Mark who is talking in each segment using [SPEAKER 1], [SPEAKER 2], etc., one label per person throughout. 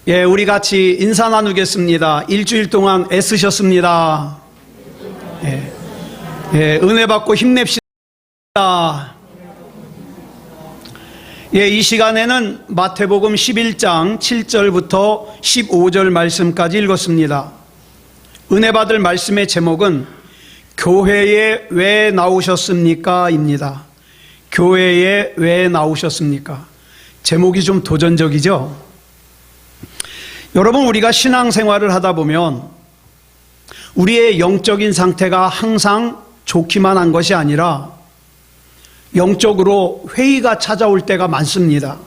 [SPEAKER 1] 우리 같이 인사 나누겠습니다. 일주일 동안 애쓰셨습니다. 은혜 받고 힘냅시다. 이 시간에는 마태복음 11장 7절부터 15절 말씀까지 읽었습니다. 은혜 받을 말씀의 제목은 교회에 왜 나오셨습니까? 입니다. 교회에 왜 나오셨습니까? 제목이 좀 도전적이죠? 여러분, 우리가 신앙생활을 하다 보면 우리의 영적인 상태가 항상 좋기만 한 것이 아니라 영적으로 회의가 찾아올 때가 많습니다.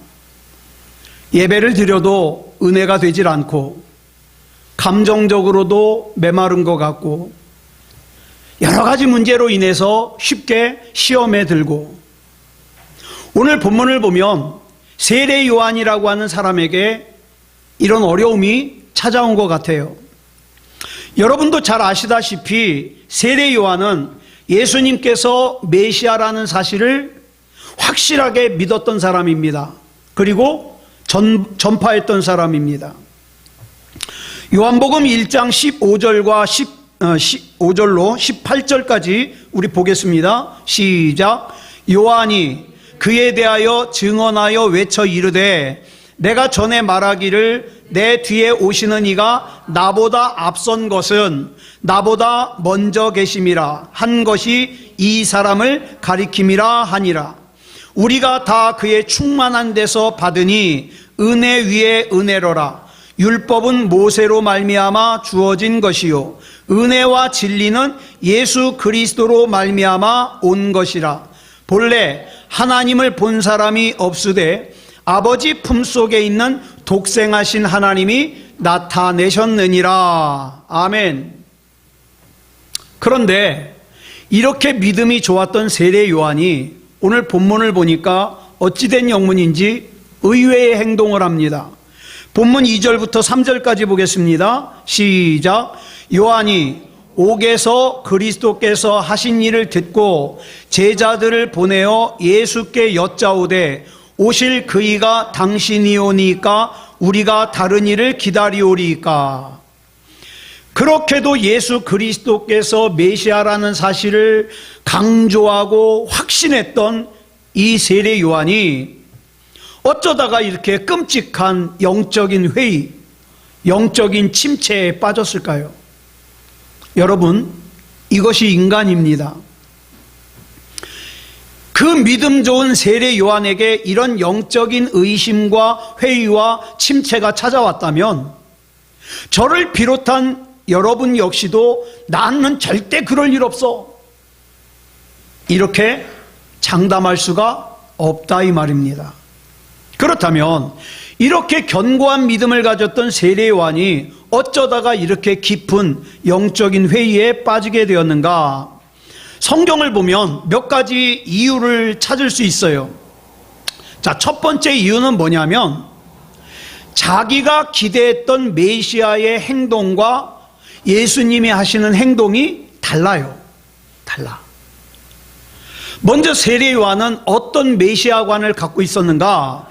[SPEAKER 1] 예배를 드려도 은혜가 되질 않고 감정적으로도 메마른 것 같고 여러 가지 문제로 인해서 쉽게 시험에 들고, 오늘 본문을 보면 세례 요한이라고 하는 사람에게 이런 어려움이 찾아온 것 같아요. 여러분도 잘 아시다시피 세례 요한은 예수님께서 메시아라는 사실을 확실하게 믿었던 사람입니다. 그리고 전파했던 사람입니다. 요한복음 1장 15절과 15절로 18절까지 우리 보겠습니다. 시작. 요한이 그에 대하여 증언하여 외쳐 이르되 내가 전에 말하기를 내 뒤에 오시는 이가 나보다 앞선 것은 나보다 먼저 계심이라 한 것이 이 사람을 가리킴이라 하니라. 우리가 다 그의 충만한 데서 받으니 은혜 위에 은혜로라. 율법은 모세로 말미암아 주어진 것이요 은혜와 진리는 예수 그리스도로 말미암아 온 것이라. 본래 하나님을 본 사람이 없으되 아버지 품속에 있는 독생하신 하나님이 나타내셨느니라. 아멘. 그런데 이렇게 믿음이 좋았던 세례 요한이 오늘 본문을 보니까 어찌된 영문인지 의외의 행동을 합니다. 본문 2절부터 3절까지 보겠습니다. 시작. 요한이 옥에서 그리스도께서 하신 일을 듣고 제자들을 보내어 예수께 여짜오되 오실 그이가 당신이오니까 우리가 다른 일을 기다리오리까. 그렇게도 예수 그리스도께서 메시아라는 사실을 강조하고 확신했던 이 세례 요한이 어쩌다가 이렇게 끔찍한 영적인 회의, 영적인 침체에 빠졌을까요? 여러분, 이것이 인간입니다. 그 믿음 좋은 세례 요한에게 이런 영적인 의심과 회의와 침체가 찾아왔다면 저를 비롯한 여러분 역시도 나는 절대 그럴 일 없어, 이렇게 장담할 수가 없다 이 말입니다. 그렇다면 이렇게 견고한 믿음을 가졌던 세례 요한이 어쩌다가 이렇게 깊은 영적인 회의에 빠지게 되었는가? 성경을 보면 몇 가지 이유를 찾을 수 있어요. 자, 첫 번째 이유는 뭐냐면 자기가 기대했던 메시아의 행동과 예수님이 하시는 행동이 달라요. 달라. 먼저 세례 요한은 어떤 메시아관을 갖고 있었는가?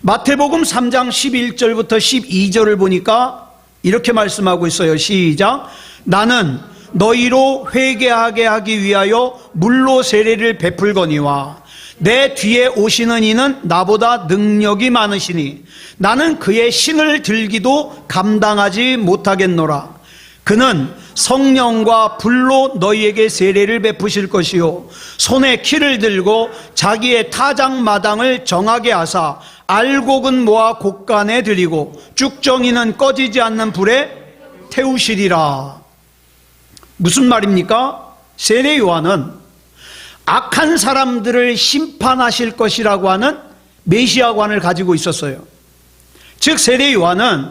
[SPEAKER 1] 마태복음 3장 11절부터 12절을 보니까 이렇게 말씀하고 있어요. 시작. 나는 너희로 회개하게 하기 위하여 물로 세례를 베풀거니와 내 뒤에 오시는 이는 나보다 능력이 많으시니 나는 그의 신을 들기도 감당하지 못하겠노라. 그는 성령과 불로 너희에게 세례를 베푸실 것이요 손에 키를 들고 자기의 타작마당을 정하게 하사 알곡은 모아 곡간에 들이고 쭉정이는 꺼지지 않는 불에 태우시리라. 무슨 말입니까? 세례 요한은 악한 사람들을 심판하실 것이라고 하는 메시아관을 가지고 있었어요. 즉 세례 요한은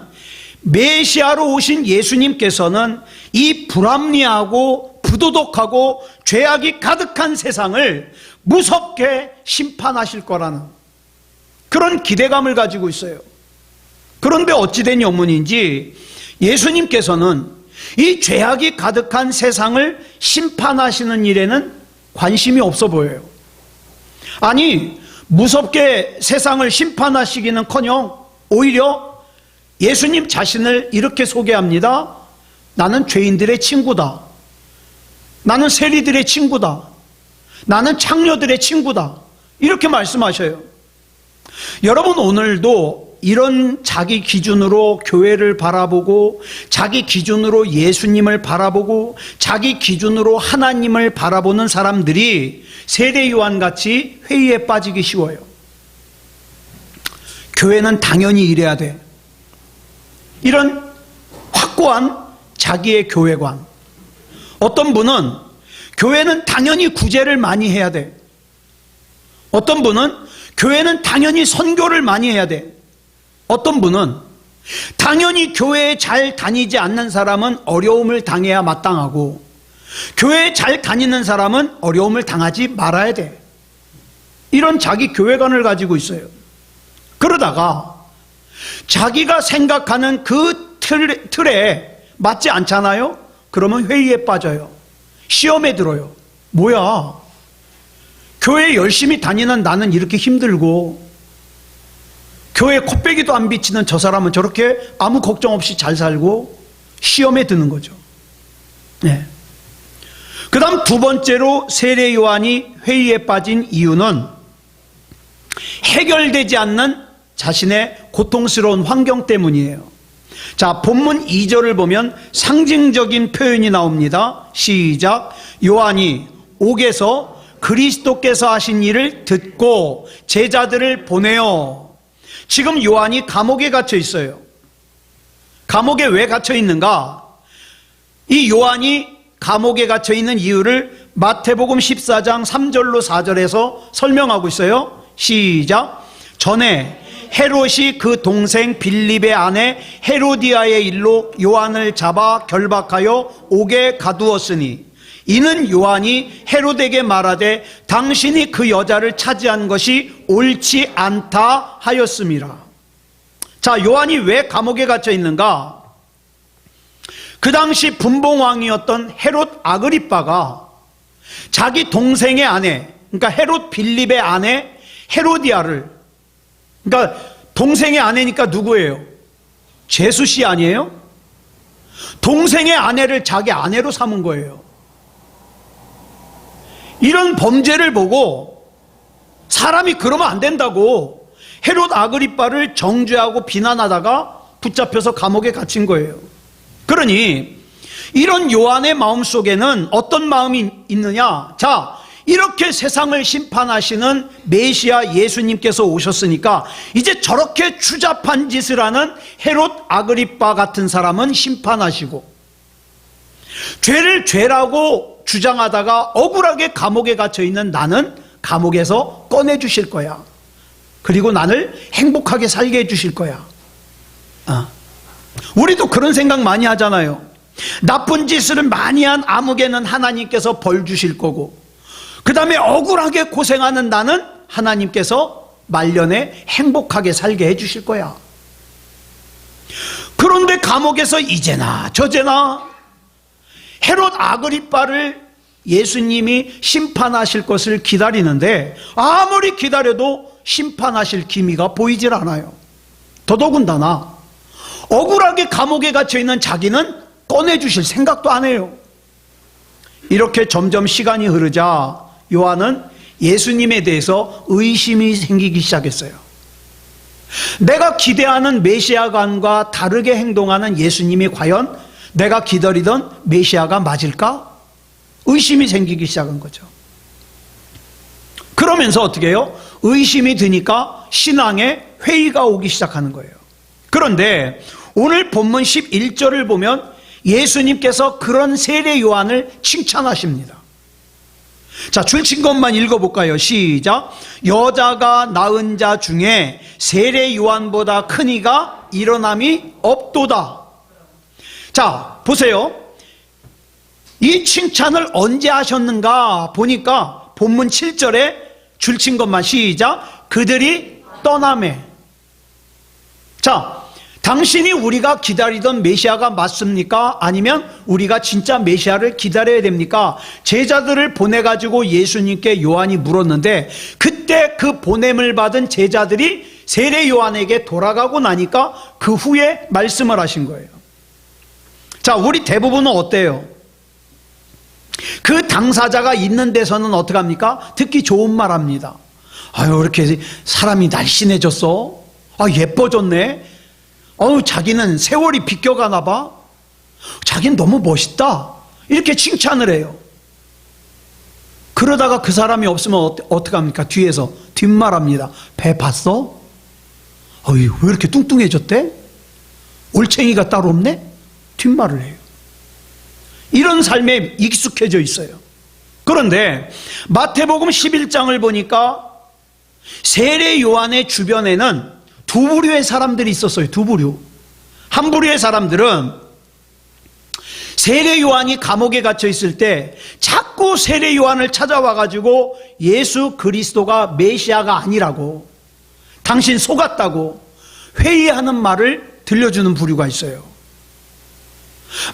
[SPEAKER 1] 메시아로 오신 예수님께서는 이 불합리하고 부도덕하고 죄악이 가득한 세상을 무섭게 심판하실 거라는 그런 기대감을 가지고 있어요. 그런데 어찌된 영문인지 예수님께서는 이 죄악이 가득한 세상을 심판하시는 일에는 관심이 없어 보여요. 아니, 무섭게 세상을 심판하시기는커녕 오히려 예수님 자신을 이렇게 소개합니다. 나는 죄인들의 친구다. 나는 세리들의 친구다. 나는 창녀들의 친구다. 이렇게 말씀하셔요. 여러분, 오늘도 이런 자기 기준으로 교회를 바라보고, 자기 기준으로 예수님을 바라보고, 자기 기준으로 하나님을 바라보는 사람들이 세례 요한같이 회의에 빠지기 쉬워요. 교회는 당연히 이래야 돼. 이런 확고한 자기의 교회관. 어떤 분은 교회는 당연히 구제를 많이 해야 돼. 어떤 분은 교회는 당연히 선교를 많이 해야 돼. 어떤 분은 당연히 교회에 잘 다니지 않는 사람은 어려움을 당해야 마땅하고, 교회에 잘 다니는 사람은 어려움을 당하지 말아야 돼. 이런 자기 교회관을 가지고 있어요. 그러다가 자기가 생각하는 그 틀에 맞지 않잖아요? 그러면 회의에 빠져요. 시험에 들어요. 뭐야? 교회 열심히 다니는 나는 이렇게 힘들고, 교회 코빼기도 안 비치는 저 사람은 저렇게 아무 걱정 없이 잘 살고, 시험에 드는 거죠. 네. 그 다음 두 번째로 세례 요한이 회의에 빠진 이유는 해결되지 않는 자신의 고통스러운 환경 때문이에요. 자, 본문 2절을 보면 상징적인 표현이 나옵니다. 시작. 요한이 옥에서 그리스도께서 하신 일을 듣고 제자들을 보내요. 지금 요한이 감옥에 갇혀 있어요. 감옥에 왜 갇혀 있는가? 이 요한이 감옥에 갇혀 있는 이유를 마태복음 14장 3절로 4절에서 설명하고 있어요. 시작. 전에 헤롯이 그 동생 빌립의 아내 헤로디아의 일로 요한을 잡아 결박하여 옥에 가두었으니, 이는 요한이 헤롯에게 말하되 당신이 그 여자를 차지한 것이 옳지 않다 하였음이라. 자, 요한이 왜 감옥에 갇혀 있는가? 그 당시 분봉왕이었던 헤롯 아그리빠가 자기 동생의 아내, 그러니까 헤롯 빌립의 아내 헤로디아를, 그러니까 동생의 아내니까 누구예요? 제수 씨 아니에요? 동생의 아내를 자기 아내로 삼은 거예요. 이런 범죄를 보고 사람이 그러면 안 된다고 헤롯 아그리빠를 정죄하고 비난하다가 붙잡혀서 감옥에 갇힌 거예요. 그러니 이런 요한의 마음속에는 어떤 마음이 있느냐? 자, 이렇게 세상을 심판하시는 메시아 예수님께서 오셨으니까 이제 저렇게 추잡한 짓을 하는 헤롯 아그리빠 같은 사람은 심판하시고, 죄를 죄라고 주장하다가 억울하게 감옥에 갇혀 있는 나는 감옥에서 꺼내주실 거야. 그리고 나를 행복하게 살게 해주실 거야. 우리도 그런 생각 많이 하잖아요. 나쁜 짓을 많이 한 아무개는 하나님께서 벌 주실 거고, 그 다음에 억울하게 고생하는 나는 하나님께서 말년에 행복하게 살게 해주실 거야. 그런데 감옥에서 이제나 저제나 헤롯 아그리빠를 예수님이 심판하실 것을 기다리는데, 아무리 기다려도 심판하실 기미가 보이질 않아요. 더더군다나 억울하게 감옥에 갇혀있는 자기는 꺼내주실 생각도 안 해요. 이렇게 점점 시간이 흐르자 요한은 예수님에 대해서 의심이 생기기 시작했어요. 내가 기대하는 메시아관과 다르게 행동하는 예수님이 과연 내가 기다리던 메시아가 맞을까? 의심이 생기기 시작한 거죠. 그러면서 어떻게 해요? 의심이 드니까 신앙에 회의가 오기 시작하는 거예요. 그런데 오늘 본문 11절을 보면 예수님께서 그런 세례 요한을 칭찬하십니다. 자, 줄친 것만 읽어볼까요? 시작. 여자가 낳은 자 중에 세례 요한보다 큰 이가 일어남이 없도다. 자, 보세요. 이 칭찬을 언제 하셨는가 보니까 본문 7절에 줄친 것만 시작. 그들이 떠나매. 자, 당신이 우리가 기다리던 메시아가 맞습니까? 아니면 우리가 진짜 메시아를 기다려야 됩니까? 제자들을 보내가지고 예수님께 요한이 물었는데, 그때 그 보냄을 받은 제자들이 세례 요한에게 돌아가고 나니까 그 후에 말씀을 하신 거예요. 자, 우리 대부분은 어때요? 그 당사자가 있는 데서는 어떻게 합니까? 듣기 좋은 말 합니다. 아유, 이렇게 사람이 날씬해졌어. 아, 예뻐졌네. 자기는 세월이 비껴가나 봐. 자기는 너무 멋있다. 이렇게 칭찬을 해요. 그러다가 그 사람이 없으면 어떻게 합니까? 뒤에서 뒷말합니다. 배 봤어? 왜 이렇게 뚱뚱해졌대? 올챙이가 따로 없네? 뒷말을 해요. 이런 삶에 익숙해져 있어요. 그런데 마태복음 11장을 보니까 세례 요한의 주변에는 두 부류의 사람들이 있었어요. 두 부류. 한 부류의 사람들은 세례 요한이 감옥에 갇혀 있을 때 자꾸 세례 요한을 찾아와가지고 예수 그리스도가 메시아가 아니라고, 당신 속았다고 회의하는 말을 들려주는 부류가 있어요.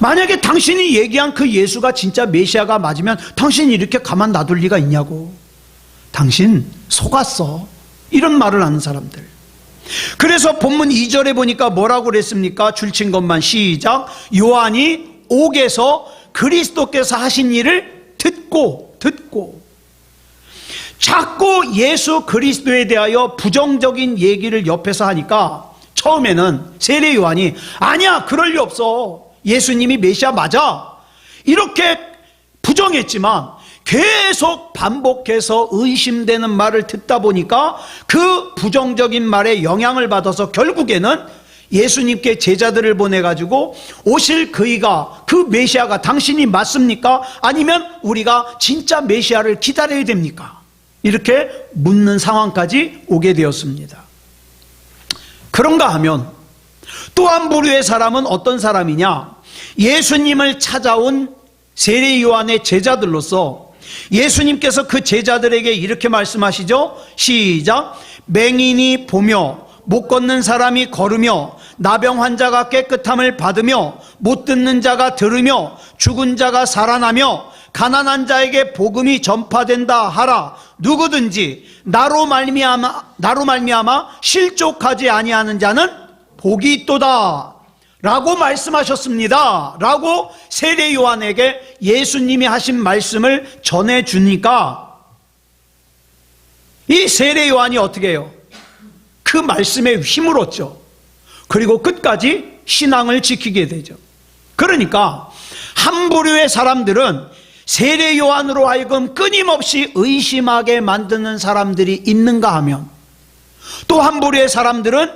[SPEAKER 1] 만약에 당신이 얘기한 그 예수가 진짜 메시아가 맞으면 당신이 이렇게 가만 놔둘 리가 있냐고, 당신 속았어, 이런 말을 하는 사람들. 그래서 본문 2절에 보니까 뭐라고 그랬습니까? 줄친 것만 시작. 요한이 옥에서 그리스도께서 하신 일을 듣고 자꾸 예수 그리스도에 대하여 부정적인 얘기를 옆에서 하니까 처음에는 세례 요한이 아니야, 그럴 리 없어, 예수님이 메시아 맞아, 이렇게 부정했지만 계속 반복해서 의심되는 말을 듣다 보니까 그 부정적인 말에 영향을 받아서 결국에는 예수님께 제자들을 보내가지고 오실 그이가, 그 메시아가 당신이 맞습니까? 아니면 우리가 진짜 메시아를 기다려야 됩니까? 이렇게 묻는 상황까지 오게 되었습니다. 그런가 하면 또 한 부류의 사람은 어떤 사람이냐? 예수님을 찾아온 세례 요한의 제자들로서 예수님께서 그 제자들에게 이렇게 말씀하시죠. 시작. 맹인이 보며 못 걷는 사람이 걸으며 나병 환자가 깨끗함을 받으며 못 듣는 자가 들으며 죽은 자가 살아나며 가난한 자에게 복음이 전파된다 하라. 누구든지 나로 말미암아 실족하지 아니하는 자는 복이 있도다 라고 말씀하셨습니다. 라고 세례 요한에게 예수님이 하신 말씀을 전해주니까 이 세례 요한이 어떻게 해요? 그 말씀에 힘을 얻죠. 그리고 끝까지 신앙을 지키게 되죠. 그러니까 한 부류의 사람들은 세례 요한으로 하여금 끊임없이 의심하게 만드는 사람들이 있는가 하면, 또 한 부류의 사람들은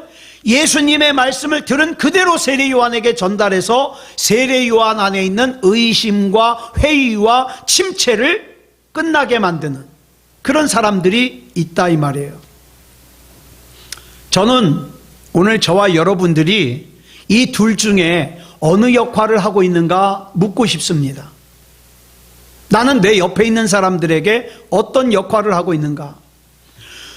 [SPEAKER 1] 예수님의 말씀을 들은 그대로 세례 요한에게 전달해서 세례 요한 안에 있는 의심과 회의와 침체를 끝나게 만드는 그런 사람들이 있다, 이 말이에요. 저는 오늘 저와 여러분들이 이 둘 중에 어느 역할을 하고 있는가 묻고 싶습니다. 나는 내 옆에 있는 사람들에게 어떤 역할을 하고 있는가?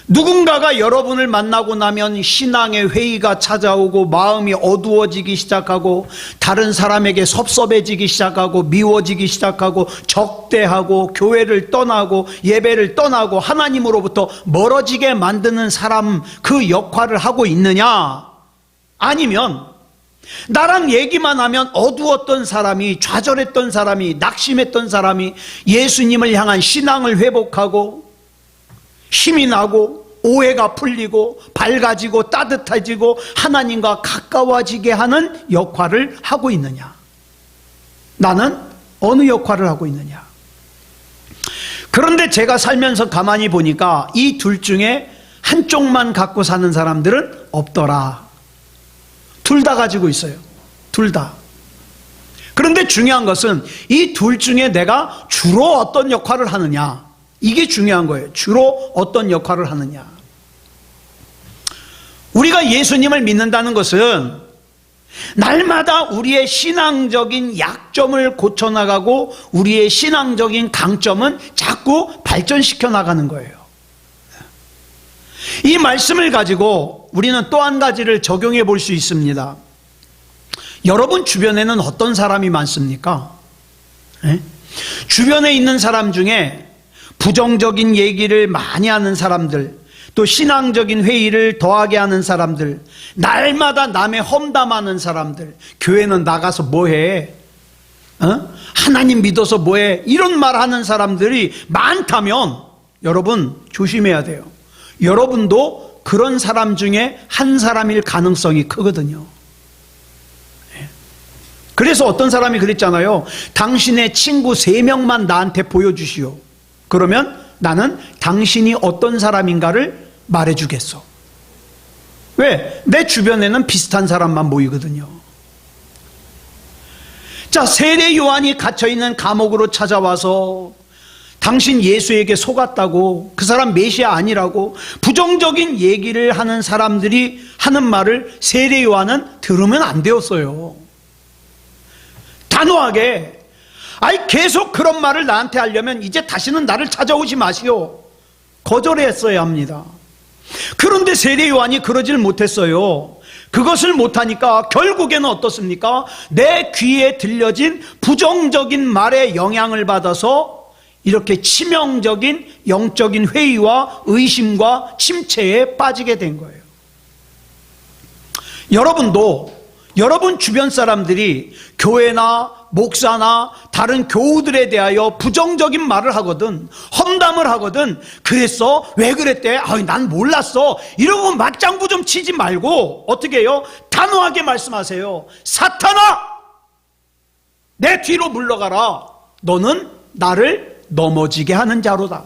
[SPEAKER 1] 누군가가 여러분을 만나고 나면 신앙의 회의가 찾아오고 마음이 어두워지기 시작하고 다른 사람에게 섭섭해지기 시작하고 미워지기 시작하고 적대하고 교회를 떠나고 예배를 떠나고 하나님으로부터 멀어지게 만드는 사람, 그 역할을 하고 있느냐? 아니면 나랑 얘기만 하면 어두웠던 사람이, 좌절했던 사람이, 낙심했던 사람이 예수님을 향한 신앙을 회복하고 힘이 나고 오해가 풀리고 밝아지고 따뜻해지고 하나님과 가까워지게 하는 역할을 하고 있느냐? 나는 어느 역할을 하고 있느냐? 그런데 제가 살면서 가만히 보니까 이 둘 중에 한쪽만 갖고 사는 사람들은 없더라. 둘 다 가지고 있어요. 둘 다. 그런데 중요한 것은 이 둘 중에 내가 주로 어떤 역할을 하느냐, 이게 중요한 거예요. 주로 어떤 역할을 하느냐. 우리가 예수님을 믿는다는 것은 날마다 우리의 신앙적인 약점을 고쳐나가고 우리의 신앙적인 강점은 자꾸 발전시켜 나가는 거예요. 이 말씀을 가지고 우리는 또 한 가지를 적용해 볼 수 있습니다. 여러분 주변에는 어떤 사람이 많습니까? 주변에 있는 사람 중에 부정적인 얘기를 많이 하는 사람들, 또 신앙적인 회의를 더하게 하는 사람들, 날마다 남의 험담하는 사람들, 교회는 나가서 뭐해? 하나님 믿어서 뭐해? 이런 말 하는 사람들이 많다면 여러분 조심해야 돼요. 여러분도 그런 사람 중에 한 사람일 가능성이 크거든요. 그래서 어떤 사람이 그랬잖아요. 당신의 친구 3명만 나한테 보여주시오. 그러면 나는 당신이 어떤 사람인가를 말해주겠어. 왜? 내 주변에는 비슷한 사람만 모이거든요. 자, 세례 요한이 갇혀있는 감옥으로 찾아와서 당신 예수에게 속았다고, 그 사람 메시아 아니라고 부정적인 얘기를 하는 사람들이 하는 말을 세례 요한은 들으면 안 되었어요. 단호하게, 계속 그런 말을 나한테 하려면 이제 다시는 나를 찾아오지 마시오. 거절했어야 합니다. 그런데 세례 요한이 그러질 못했어요. 그것을 못하니까 결국에는 어떻습니까? 내 귀에 들려진 부정적인 말에 영향을 받아서 이렇게 치명적인 영적인 회의와 의심과 침체에 빠지게 된 거예요. 여러분도 여러분 주변 사람들이 교회나 목사나 다른 교우들에 대하여 부정적인 말을 하거든, 험담을 하거든, 그랬어? 왜 그랬대? 난 몰랐어. 이러고 맞장구 좀 치지 말고 어떻게 해요? 단호하게 말씀하세요. 사탄아! 내 뒤로 물러가라. 너는 나를 넘어지게 하는 자로다.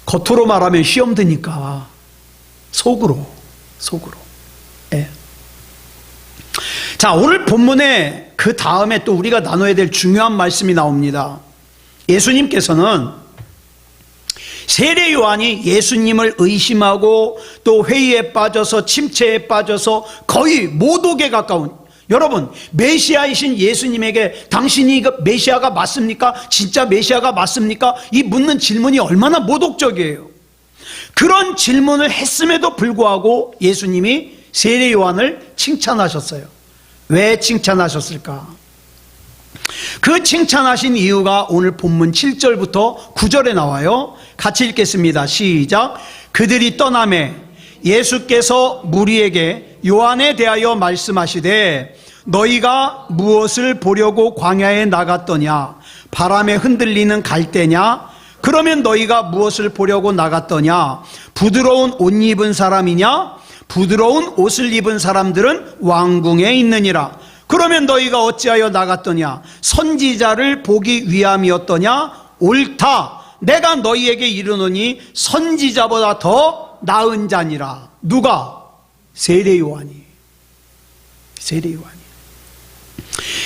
[SPEAKER 1] 겉으로 말하면 시험 드니까 속으로. 예. 자, 오늘 본문에 그 다음에 또 우리가 나눠야 될 중요한 말씀이 나옵니다. 예수님께서는 세례 요한이 예수님을 의심하고 또 회의에 빠져서 침체에 빠져서 거의 모독에 가까운, 여러분 메시아이신 예수님에게 당신이 메시아가 맞습니까? 진짜 메시아가 맞습니까? 이 묻는 질문이 얼마나 모독적이에요. 그런 질문을 했음에도 불구하고 예수님이 세례 요한을 칭찬하셨어요. 왜 칭찬하셨을까? 그 칭찬하신 이유가 오늘 본문 7절부터 9절에 나와요. 같이 읽겠습니다. 시작. 그들이 떠나매 예수께서 무리에게 요한에 대하여 말씀하시되 너희가 무엇을 보려고 광야에 나갔더냐? 바람에 흔들리는 갈대냐? 그러면 너희가 무엇을 보려고 나갔더냐? 부드러운 옷 입은 사람이냐? 부드러운 옷을 입은 사람들은 왕궁에 있느니라. 그러면 너희가 어찌하여 나갔더냐? 선지자를 보기 위함이었더냐? 옳다. 내가 너희에게 이르노니 선지자보다 더 나은 자니라. 누가? 세례 요한이.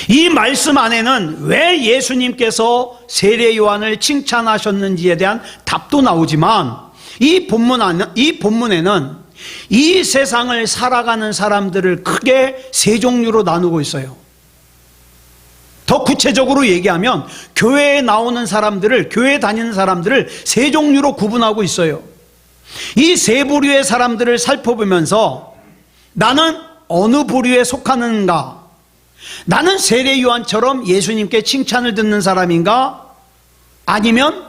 [SPEAKER 1] 이 말씀 안에는 왜 예수님께서 세례 요한을 칭찬하셨는지에 대한 답도 나오지만 이 본문에는 이 세상을 살아가는 사람들을 크게 세 종류로 나누고 있어요. 더 구체적으로 얘기하면 교회에 나오는 사람들을, 교회에 다니는 사람들을 세 종류로 구분하고 있어요. 이 세 부류의 사람들을 살펴보면서 나는 어느 부류에 속하는가? 나는 세례 요한처럼 예수님께 칭찬을 듣는 사람인가? 아니면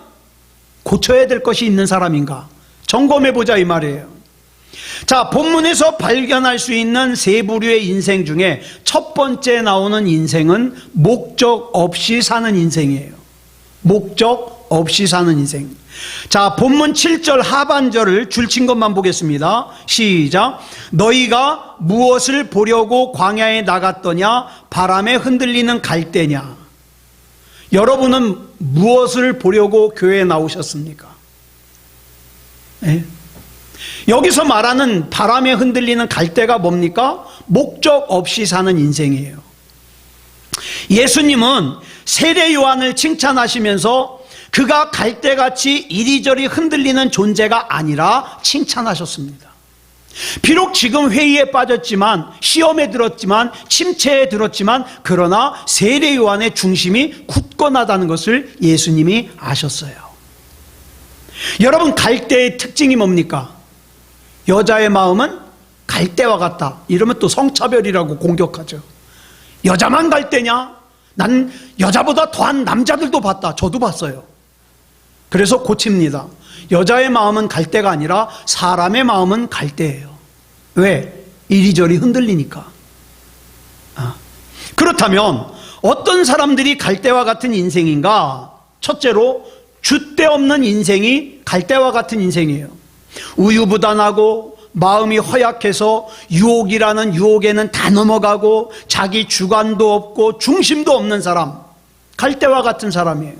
[SPEAKER 1] 고쳐야 될 것이 있는 사람인가? 점검해보자 이 말이에요. 자, 본문에서 발견할 수 있는 세 부류의 인생 중에 첫 번째 나오는 인생은 목적 없이 사는 인생이에요. 목적 없이 사는 인생. 자, 본문 7절 하반절을 줄친 것만 보겠습니다. 시작. 너희가 무엇을 보려고 광야에 나갔더냐? 바람에 흔들리는 갈대냐? 여러분은 무엇을 보려고 교회에 나오셨습니까? 네? 여기서 말하는 바람에 흔들리는 갈대가 뭡니까? 목적 없이 사는 인생이에요. 예수님은 세례 요한을 칭찬하시면서 그가 갈대같이 이리저리 흔들리는 존재가 아니라 칭찬하셨습니다. 비록 지금 회의에 빠졌지만, 시험에 들었지만, 침체에 들었지만, 그러나 세례 요한의 중심이 굳건하다는 것을 예수님이 아셨어요. 여러분, 갈대의 특징이 뭡니까? 여자의 마음은 갈대와 같다. 이러면 또 성차별이라고 공격하죠. 여자만 갈대냐? 난 여자보다 더한 남자들도 봤다. 저도 봤어요. 그래서 고칩니다. 여자의 마음은 갈대가 아니라 사람의 마음은 갈대예요. 왜? 이리저리 흔들리니까. 그렇다면 어떤 사람들이 갈대와 같은 인생인가? 첫째로 줏대 없는 인생이 갈대와 같은 인생이에요. 우유부단하고 마음이 허약해서 유혹이라는 유혹에는 다 넘어가고 자기 주관도 없고 중심도 없는 사람, 갈대와 같은 사람이에요.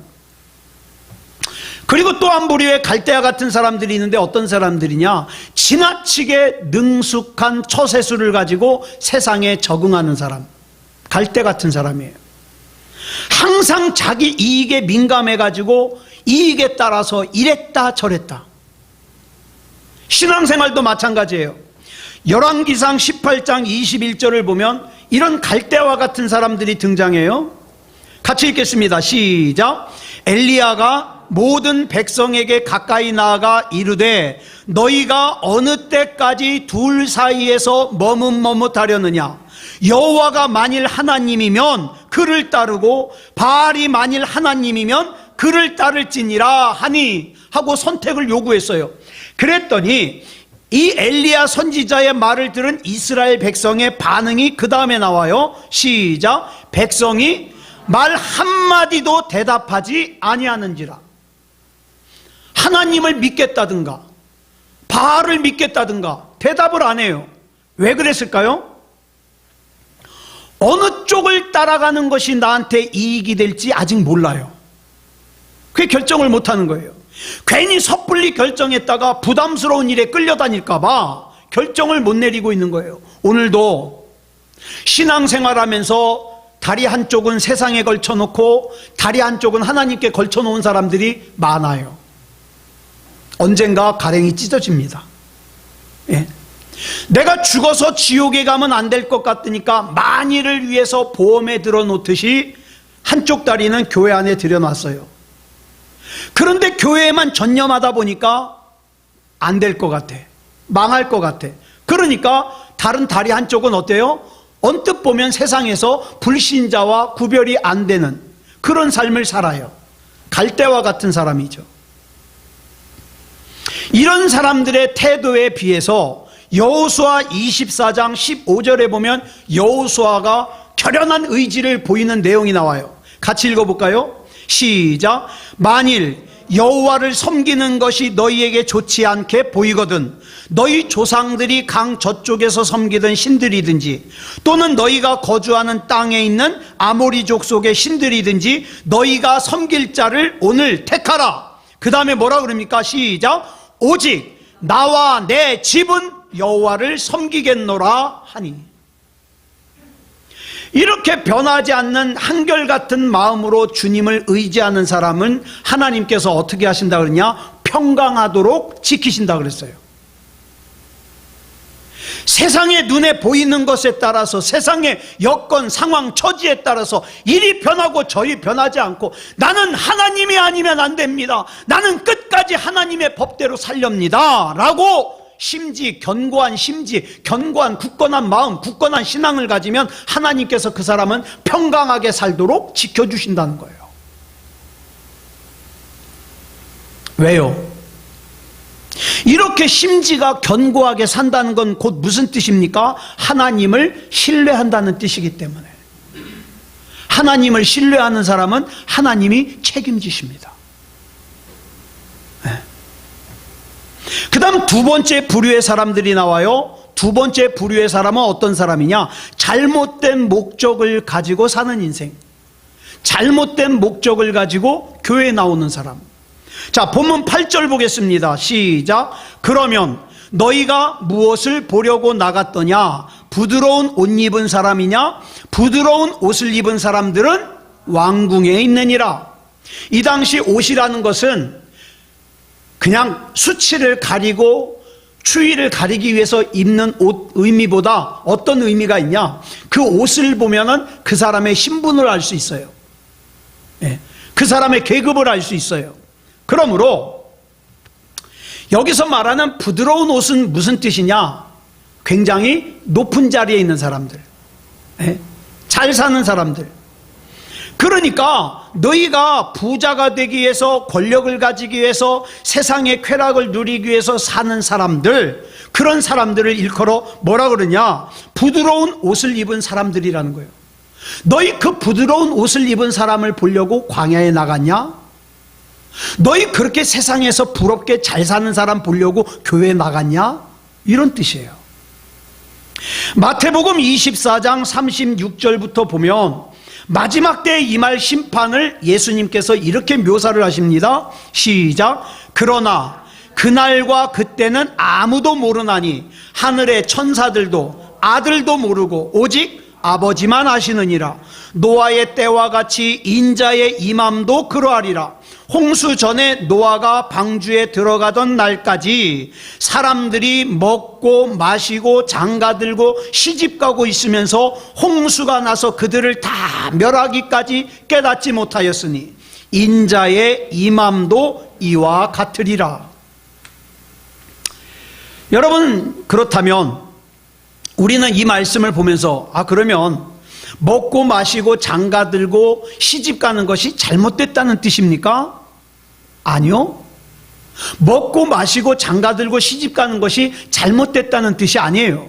[SPEAKER 1] 그리고 또 한 부류의 갈대와 같은 사람들이 있는데 어떤 사람들이냐? 지나치게 능숙한 처세술을 가지고 세상에 적응하는 사람, 갈대 같은 사람이에요. 항상 자기 이익에 민감해가지고 이익에 따라서 이랬다 저랬다. 신앙생활도 마찬가지예요. 열왕기상 18장 21절을 보면 이런 갈대와 같은 사람들이 등장해요. 같이 읽겠습니다. 시작. 엘리야가 모든 백성에게 가까이 나아가 이르되 너희가 어느 때까지 둘 사이에서 머뭇머뭇하려느냐? 여호와가 만일 하나님이면 그를 따르고 바알이 만일 하나님이면 그를 따를지니라 하니 하고 선택을 요구했어요. 그랬더니 이 엘리야 선지자의 말을 들은 이스라엘 백성의 반응이 그 다음에 나와요. 시작. 백성이 말 한마디도 대답하지 아니하는지라. 하나님을 믿겠다든가 바알을 믿겠다든가 대답을 안 해요. 왜 그랬을까요? 어느 쪽을 따라가는 것이 나한테 이익이 될지 아직 몰라요. 그게 결정을 못하는 거예요. 괜히 섣불리 결정했다가 부담스러운 일에 끌려다닐까 봐 결정을 못 내리고 있는 거예요. 오늘도 신앙생활하면서 다리 한쪽은 세상에 걸쳐놓고 다리 한쪽은 하나님께 걸쳐놓은 사람들이 많아요. 언젠가 가랭이 찢어집니다. 예. 내가 죽어서 지옥에 가면 안 될 것 같으니까 만일을 위해서 보험에 들어놓듯이 한쪽 다리는 교회 안에 들여놨어요. 그런데 교회에만 전념하다 보니까 안 될 것 같아. 망할 것 같아. 그러니까 다른 다리 한쪽은 어때요? 언뜻 보면 세상에서 불신자와 구별이 안 되는 그런 삶을 살아요. 갈대와 같은 사람이죠. 이런 사람들의 태도에 비해서 여호수아 24장 15절에 보면 여호수아가 결연한 의지를 보이는 내용이 나와요. 같이 읽어볼까요? 시작. 만일 여호와를 섬기는 것이 너희에게 좋지 않게 보이거든 너희 조상들이 강 저쪽에서 섬기던 신들이든지 또는 너희가 거주하는 땅에 있는 아모리족 속의 신들이든지 너희가 섬길 자를 오늘 택하라. 그 다음에 뭐라 그럽니까? 시작. 오직 나와 내 집은 여호와를 섬기겠노라 하니. 이렇게 변하지 않는 한결같은 마음으로 주님을 의지하는 사람은 하나님께서 어떻게 하신다 그러냐? 평강하도록 지키신다 그랬어요. 세상의 눈에 보이는 것에 따라서 세상의 여건, 상황, 처지에 따라서 이리 변하고 저리 변하지 않고 나는 하나님이 아니면 안 됩니다. 나는 끝까지 하나님의 법대로 살렵니다. 라고 견고한 심지, 견고한 굳건한 마음, 굳건한 신앙을 가지면 하나님께서 그 사람은 평강하게 살도록 지켜주신다는 거예요. 왜요? 이렇게 심지가 견고하게 산다는 건 곧 무슨 뜻입니까? 하나님을 신뢰한다는 뜻이기 때문에. 하나님을 신뢰하는 사람은 하나님이 책임지십니다. 그 다음 두 번째 부류의 사람들이 나와요. 두 번째 부류의 사람은 어떤 사람이냐? 잘못된 목적을 가지고 사는 인생. 잘못된 목적을 가지고 교회에 나오는 사람. 자, 본문 8절 보겠습니다. 시작. 그러면 너희가 무엇을 보려고 나갔더냐? 부드러운 옷 입은 사람이냐? 부드러운 옷을 입은 사람들은 왕궁에 있느니라. 이 당시 옷이라는 것은 그냥 수치를 가리고 추위를 가리기 위해서 입는 옷 의미보다 어떤 의미가 있냐? 그 옷을 보면은 그 사람의 신분을 알 수 있어요. 예, 그 사람의 계급을 알 수 있어요. 그러므로 여기서 말하는 부드러운 옷은 무슨 뜻이냐? 굉장히 높은 자리에 있는 사람들, 잘 사는 사람들. 그러니까 너희가 부자가 되기 위해서, 권력을 가지기 위해서, 세상의 쾌락을 누리기 위해서 사는 사람들, 그런 사람들을 일컬어 뭐라 그러냐? 부드러운 옷을 입은 사람들이라는 거예요. 너희 그 부드러운 옷을 입은 사람을 보려고 광야에 나갔냐? 너희 그렇게 세상에서 부럽게 잘 사는 사람 보려고 교회에 나갔냐? 이런 뜻이에요. 마태복음 24장 36절부터 보면 마지막 때에 임할 심판을 예수님께서 이렇게 묘사를 하십니다. 시작. 그러나 그날과 그때는 아무도 모르나니 하늘의 천사들도 아들도 모르고 오직 아버지만 아시느니라. 노아의 때와 같이 인자의 임함도 그러하리라. 홍수 전에 노아가 방주에 들어가던 날까지 사람들이 먹고 마시고 장가들고 시집가고 있으면서 홍수가 나서 그들을 다 멸하기까지 깨닫지 못하였으니 인자의 임함도 이와 같으리라. 여러분, 그렇다면 우리는 이 말씀을 보면서 그러면 먹고 마시고 장가들고 시집가는 것이 잘못됐다는 뜻입니까? 아니요. 먹고 마시고 장가들고 시집가는 것이 잘못됐다는 뜻이 아니에요.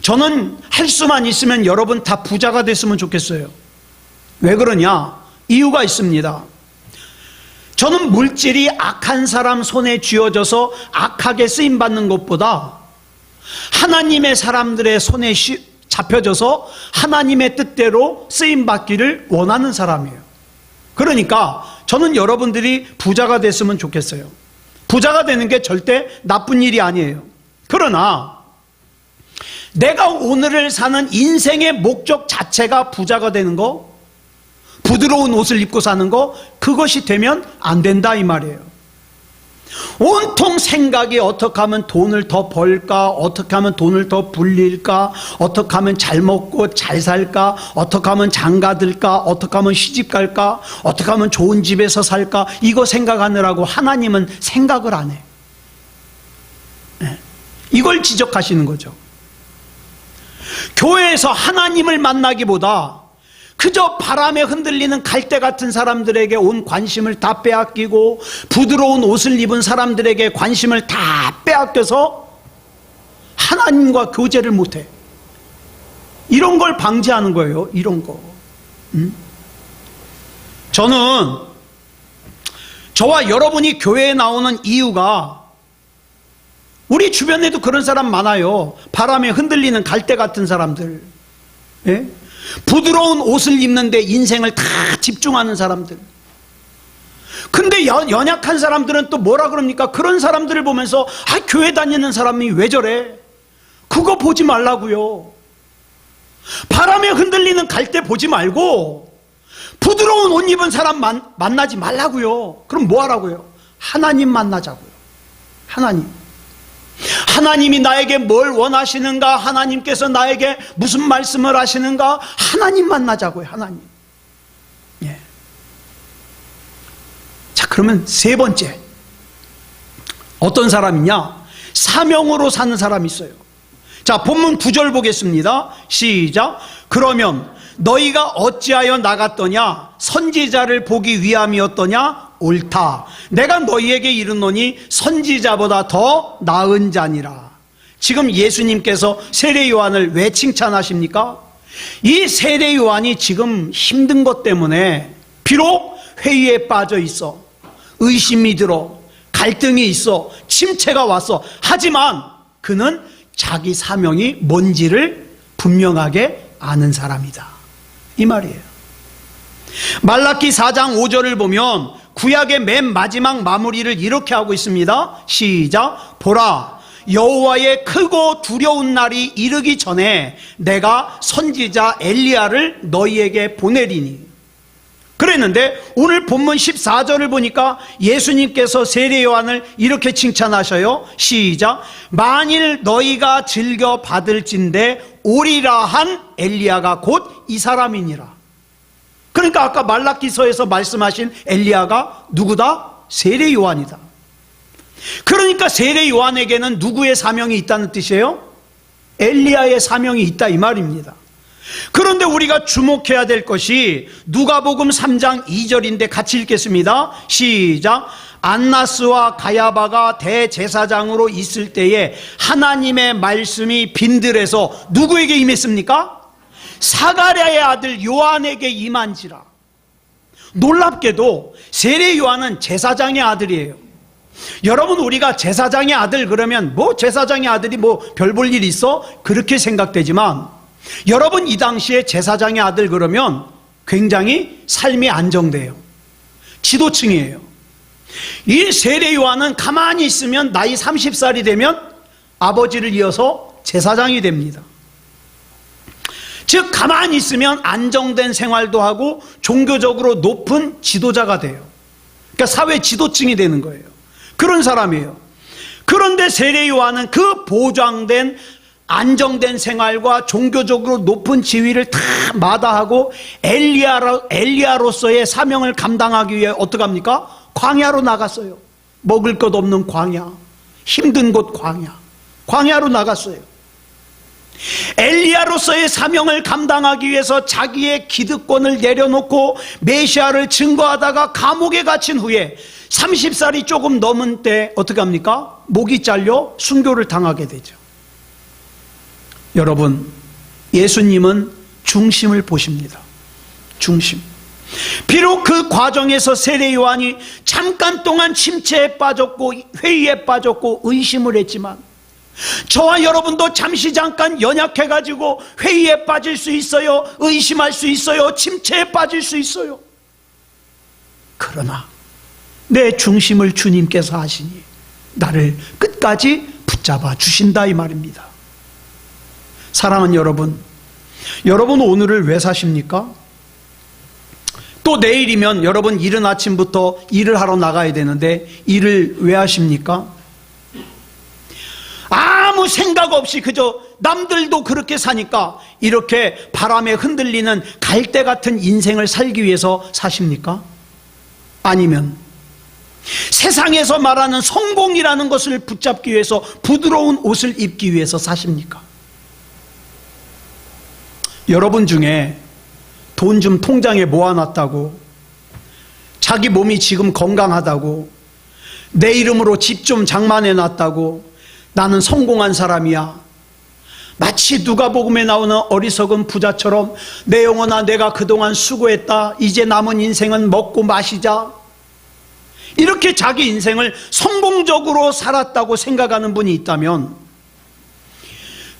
[SPEAKER 1] 저는 할 수만 있으면 여러분 다 부자가 됐으면 좋겠어요. 왜 그러냐? 이유가 있습니다. 저는 물질이 악한 사람 손에 쥐어져서 악하게 쓰임받는 것보다 하나님의 사람들의 손에 잡혀져서 하나님의 뜻대로 쓰임받기를 원하는 사람이에요. 그러니까 저는 여러분들이 부자가 됐으면 좋겠어요. 부자가 되는 게 절대 나쁜 일이 아니에요. 그러나 내가 오늘을 사는 인생의 목적 자체가 부자가 되는 거, 부드러운 옷을 입고 사는 거, 그것이 되면 안 된다 이 말이에요. 온통 생각이 어떻게 하면 돈을 더 벌까, 어떻게 하면 돈을 더 불릴까, 어떻게 하면 잘 먹고 잘 살까, 어떻게 하면 장가들까, 어떻게 하면 시집갈까, 어떻게 하면 좋은 집에서 살까, 이거 생각하느라고 하나님은 생각을 안 해. 이걸 지적하시는 거죠. 교회에서 하나님을 만나기보다 그저 바람에 흔들리는 갈대 같은 사람들에게 온 관심을 다 빼앗기고 부드러운 옷을 입은 사람들에게 관심을 다 빼앗겨서 하나님과 교제를 못해. 이런 걸 방지하는 거예요. 이런 거. 저는 저와 여러분이 교회에 나오는 이유가, 우리 주변에도 그런 사람 많아요. 바람에 흔들리는 갈대 같은 사람들. 예? 부드러운 옷을 입는데 인생을 다 집중하는 사람들. 근데 연약한 사람들은 또 뭐라 그럽니까? 그런 사람들을 보면서 교회 다니는 사람이 왜 저래? 그거 보지 말라고요. 바람에 흔들리는 갈대 보지 말고 부드러운 옷 입은 사람 만나지 말라고요. 그럼 뭐 하라고요? 하나님 만나자고요. 하나님이 나에게 뭘 원하시는가, 하나님께서 나에게 무슨 말씀을 하시는가, 하나님 만나자고요. 하나님. 예. 자, 그러면 세 번째, 어떤 사람이냐? 사명으로 사는 사람이 있어요. 자, 본문 9절 보겠습니다. 시작. 그러면 너희가 어찌하여 나갔더냐? 선지자를 보기 위함이었더냐? 옳다. 내가 너희에게 이르노니 선지자보다 더 나은 자니라. 지금 예수님께서 세례 요한을 왜 칭찬하십니까? 이 세례 요한이 지금 힘든 것 때문에 비록 회의에 빠져 있어, 의심이 들어, 갈등이 있어, 침체가 왔어. 하지만 그는 자기 사명이 뭔지를 분명하게 아는 사람이다, 이 말이에요. 말라기 4장 5절을 보면 구약의 맨 마지막 마무리를 이렇게 하고 있습니다. 시작. 보라, 여호와의 크고 두려운 날이 이르기 전에 내가 선지자 엘리야를 너희에게 보내리니. 그랬는데 오늘 본문 14절을 보니까 예수님께서 세례 요한을 이렇게 칭찬하셔요. 시작. 만일 너희가 즐겨 받을진대 오리라 한 엘리야가 곧 이 사람이니라. 그러니까 아까 말라기서에서 말씀하신 엘리야가 누구다? 세례 요한이다. 그러니까 세례 요한에게는 누구의 사명이 있다는 뜻이에요? 엘리야의 사명이 있다 이 말입니다. 그런데 우리가 주목해야 될 것이 누가복음 3장 2절인데 같이 읽겠습니다. 시작. 안나스와 가야바가 대제사장으로 있을 때에 하나님의 말씀이 빈들에서 누구에게 임했습니까? 사가랴의 아들 요한에게 임한지라. 놀랍게도 세례 요한은 제사장의 아들이에요. 여러분, 우리가 제사장의 아들 그러면 뭐 제사장의 아들이 뭐 별 볼 일 있어? 그렇게 생각되지만 여러분, 이 당시에 제사장의 아들 그러면 굉장히 삶이 안정돼요. 지도층이에요. 이 세례 요한은 가만히 있으면 나이 30살이 되면 아버지를 이어서 제사장이 됩니다. 즉 가만히 있으면 안정된 생활도 하고 종교적으로 높은 지도자가 돼요. 그러니까 사회 지도층이 되는 거예요. 그런 사람이에요. 그런데 세례 요한은 그 보장된 안정된 생활과 종교적으로 높은 지위를 다 마다하고 엘리야로서의 사명을 감당하기 위해 어떻게 합니까? 광야로 나갔어요. 먹을 것 없는 광야, 힘든 곳 광야로 나갔어요. 엘리야로서의 사명을 감당하기 위해서 자기의 기득권을 내려놓고 메시아를 증거하다가 감옥에 갇힌 후에 30살이 조금 넘은 때 어떻게 합니까? 목이 잘려 순교를 당하게 되죠. 여러분, 예수님은 중심을 보십니다. 중심. 비록 그 과정에서 세례 요한이 잠깐 동안 침체에 빠졌고 회의에 빠졌고 의심을 했지만 저와 여러분도 잠시 잠깐 연약해가지고 회의에 빠질 수 있어요. 의심할 수 있어요. 침체에 빠질 수 있어요. 그러나 내 중심을 주님께서 하시니 나를 끝까지 붙잡아 주신다 이 말입니다. 사랑하는 여러분, 여러분 오늘을 왜 사십니까? 또 내일이면 여러분 이른 아침부터 일을 하러 나가야 되는데 일을 왜 하십니까? 아무 생각 없이 그저 남들도 그렇게 사니까 이렇게 바람에 흔들리는 갈대 같은 인생을 살기 위해서 사십니까? 아니면 세상에서 말하는 성공이라는 것을 붙잡기 위해서 부드러운 옷을 입기 위해서 사십니까? 여러분 중에 돈 좀 통장에 모아놨다고, 자기 몸이 지금 건강하다고, 내 이름으로 집 좀 장만해놨다고, 나는 성공한 사람이야, 마치 누가복음에 나오는 어리석은 부자처럼 내 영혼아 내가 그동안 수고했다, 이제 남은 인생은 먹고 마시자, 이렇게 자기 인생을 성공적으로 살았다고 생각하는 분이 있다면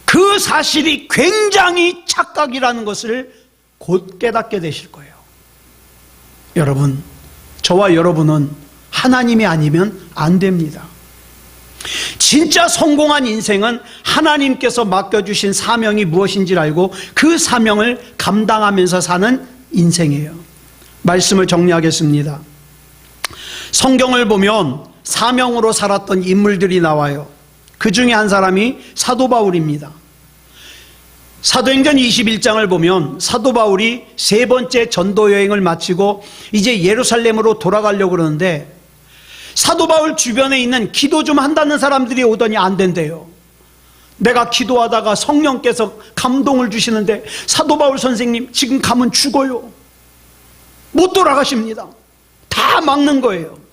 [SPEAKER 1] 그 사실이 굉장히 착각이라는 것을 곧 깨닫게 되실 거예요. 여러분, 저와 여러분은 하나님이 아니면 안 됩니다. 진짜 성공한 인생은 하나님께서 맡겨주신 사명이 무엇인지를 알고 그 사명을 감당하면서 사는 인생이에요. 말씀을 정리하겠습니다. 성경을 보면 사명으로 살았던 인물들이 나와요. 그 중에 한 사람이 사도 바울입니다. 사도행전 21장을 보면 사도 바울이 세 번째 전도 여행을 마치고 이제 예루살렘으로 돌아가려고 그러는데 사도 바울 주변에 있는 기도 좀 한다는 사람들이 오더니 안 된대요. 내가 기도하다가 성령께서 감동을 주시는데 사도 바울 선생님 지금 가면 죽어요. 못 돌아가십니다. 다 막는 거예요.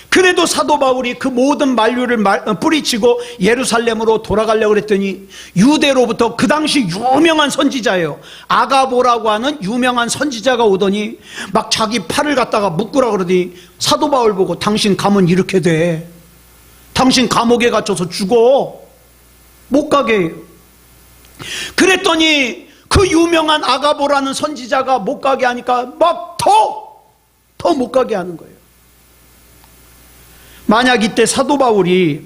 [SPEAKER 1] 그래도 사도 바울이 그 모든 만류를 뿌리치고 예루살렘으로 돌아가려고 그랬더니 유대로부터 그 당시 유명한 선지자예요. 아가보라고 하는 유명한 선지자가 오더니 막 자기 팔을 갖다가 묶으라 그러더니 사도 바울 보고 당신 가면 이렇게 돼. 당신 감옥에 갇혀서 죽어. 못 가게 해요. 그랬더니 그 유명한 아가보라는 선지자가 못 가게 하니까 막 더 못 가게 하는 거예요. 만약 이때 사도 바울이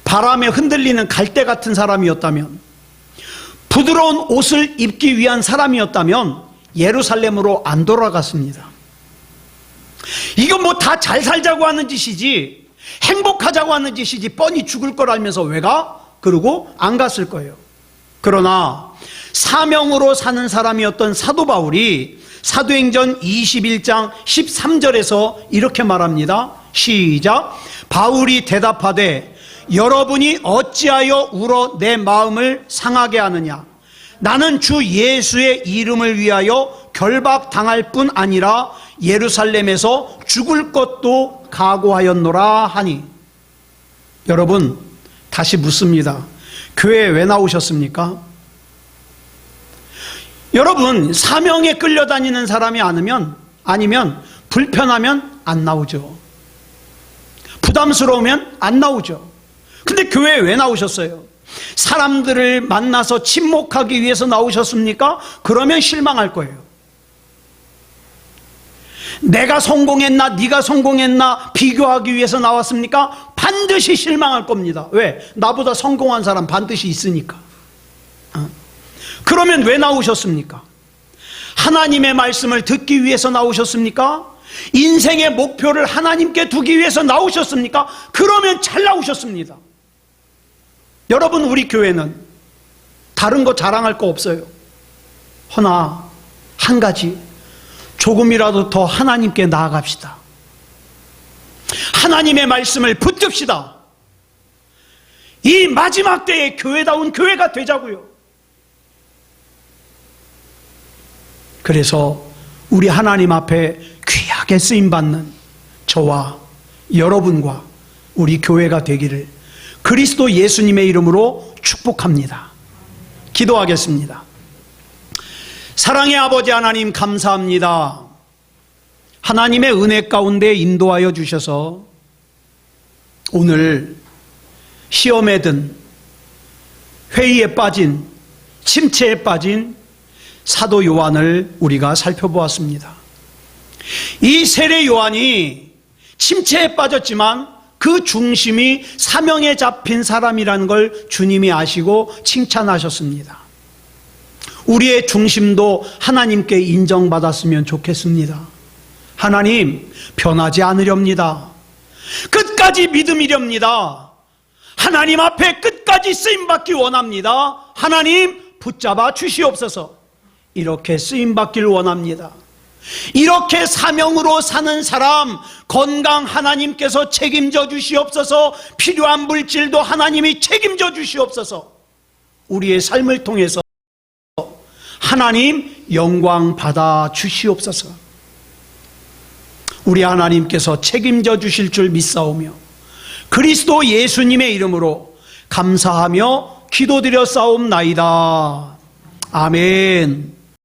[SPEAKER 1] 바람에 흔들리는 갈대 같은 사람이었다면, 부드러운 옷을 입기 위한 사람이었다면 예루살렘으로 안 돌아갔습니다. 이건 뭐 다 잘 살자고 하는 짓이지, 행복하자고 하는 짓이지, 뻔히 죽을 걸 알면서 왜 가? 그러고 안 갔을 거예요. 그러나 사명으로 사는 사람이었던 사도 바울이 사도행전 21장 13절에서 이렇게 말합니다. 시작. 바울이 대답하되 여러분이 어찌하여 울어 내 마음을 상하게 하느냐? 나는 주 예수의 이름을 위하여 결박당할 뿐 아니라 예루살렘에서 죽을 것도 각오하였노라 하니. 여러분, 다시 묻습니다. 교회에 왜 나오셨습니까? 여러분, 사명에 끌려다니는 사람이 아니면 불편하면 안 나오죠. 부담스러우면 안 나오죠. 근데 교회에 왜 나오셨어요? 사람들을 만나서 친목하기 위해서 나오셨습니까? 그러면 실망할 거예요. 내가 성공했나 네가 성공했나 비교하기 위해서 나왔습니까? 반드시 실망할 겁니다. 왜? 나보다 성공한 사람 반드시 있으니까. 그러면 왜 나오셨습니까? 하나님의 말씀을 듣기 위해서 나오셨습니까? 인생의 목표를 하나님께 두기 위해서 나오셨습니까? 그러면 잘 나오셨습니다. 여러분, 우리 교회는 다른 거 자랑할 거 없어요. 허나 한 가지, 조금이라도 더 하나님께 나아갑시다. 하나님의 말씀을 붙듭시다. 이 마지막 때에 교회다운 교회가 되자고요. 그래서 우리 하나님 앞에 귀하게 쓰임받는 저와 여러분과 우리 교회가 되기를 그리스도 예수님의 이름으로 축복합니다. 기도하겠습니다. 사랑의 아버지 하나님, 감사합니다. 하나님의 은혜 가운데 인도하여 주셔서 오늘 시험에 든, 회의에 빠진, 침체에 빠진 사도 요한을 우리가 살펴보았습니다. 이 세례 요한이 침체에 빠졌지만 그 중심이 사명에 잡힌 사람이라는 걸 주님이 아시고 칭찬하셨습니다. 우리의 중심도 하나님께 인정받았으면 좋겠습니다. 하나님, 변하지 않으렵니다. 끝까지 믿음이렵니다. 하나님 앞에 끝까지 쓰임받기 원합니다. 하나님, 붙잡아 주시옵소서. 이렇게 쓰임받기를 원합니다. 이렇게 사명으로 사는 사람, 건강 하나님께서 책임져 주시옵소서. 필요한 물질도 하나님이 책임져 주시옵소서. 우리의 삶을 통해서 하나님 영광 받아 주시옵소서. 우리 하나님께서 책임져 주실 줄 믿사오며 그리스도 예수님의 이름으로 감사하며 기도드려 싸움나이다. 아멘.